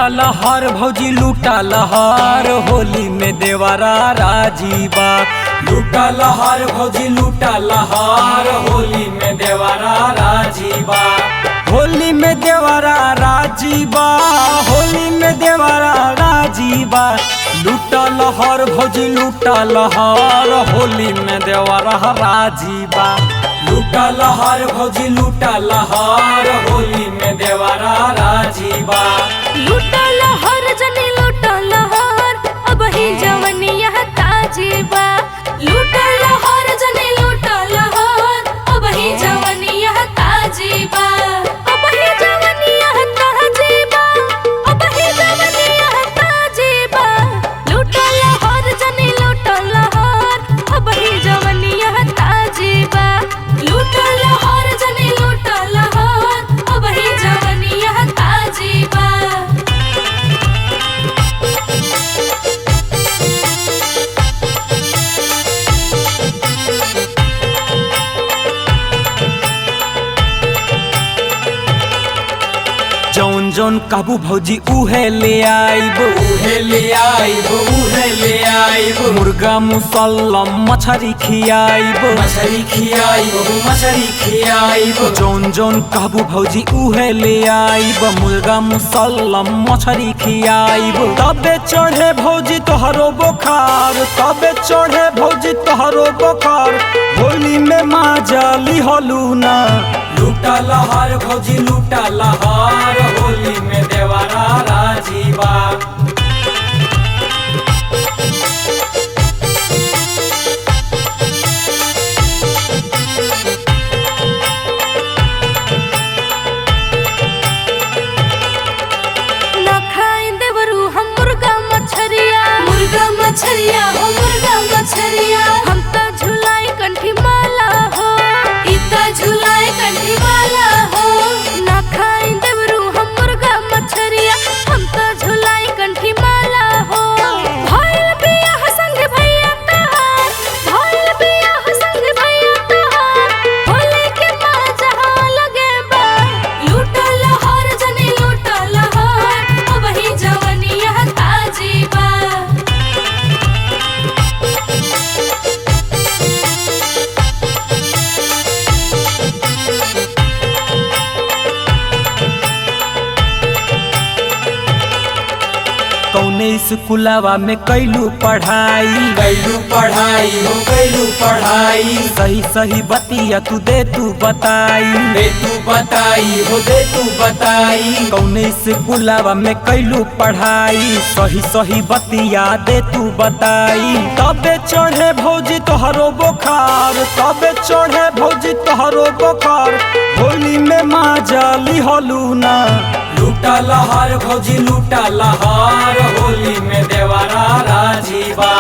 लूटा लहर भौजी लूटा लहर होली में देवरा राजीबा। लूटा लहर भौजी लूटा लहर होली में देवरा राजीबा। होली में देवरा राजीबा, होली में देवरा राजीबा। लूटा लहर भौजी लूटा लहर होली में देवरा राजीबा। लूटा लहर भौजी लूटा लहर होली में देवरा राजीबा। लूटा लहर जनी लूटा लहर अब ही जवनिया ताजीबा। लूटा लहर जनी लूटा लहर अब ही जवनिया ताजीबा। अब ही जवनिया ताजीबा, अब ही जवनिया ताजीबा। लूटा लहर जनी लूटा लहर अब ही जवनिया ताजीबा। लूटा लहर जनी लूटा लहर अब ही जवनिया ताजीबा। जौन जौन काबू भौजी उहे ले आइब, उहे ले आइब, उहे ले आइब। मुर्गा मुसल्लम मछरी खियाइब, मछरी खियाइब, मछरी खियाइब। जौन जौन काबू भौजी उहे ले आइब, मुर्गा मुसल्लम मछरी खियाइब। तबे चढ़े भौजी तोहरो बोखार, तबे चढ़े भौजी तोहरो बोखार। होली में माजा लिहलू ना। लूटा लहर भौजी लूटा लहर होली में देवरा राजीबा। ना खाई देवरू हम मुर्गा मछरिया, मुर्गा मछरिया हो मुर्गा मछरिया। हम तो झुलाई कंठी माला हो, इता झुलाई कंठी माला हो। ना खाई देवरू हम मुर्गा मछरिया, हम तो झुलाई कंठी माला हो। भइल बियाह संग भैया तहार, भइल बियाह संग भैया तहार। होली के मजा लगे बा। लूटा लहर जनी लूटा लहर अब ही जवनिया ताजीबा। कौने स्कूलवा में कैलू पढ़ाई, कैलू पढ़ाई हो कैलू पढ़ाई। सही सही बतिया तू दे तू बताई, दे तू बताई हो दे तू बताई। कौने स्कूलवा में कैलू पढ़ाई, सही सही बतिया दे तू बताई। तबे चढ़े भौजी तोहरो बोखार, तबे चढ़े भौजी तोहरो बोखार। होली में माजा लिहलू ना। लूटा लहर भौजी लूटा लहर होली में देवरा राजीबा।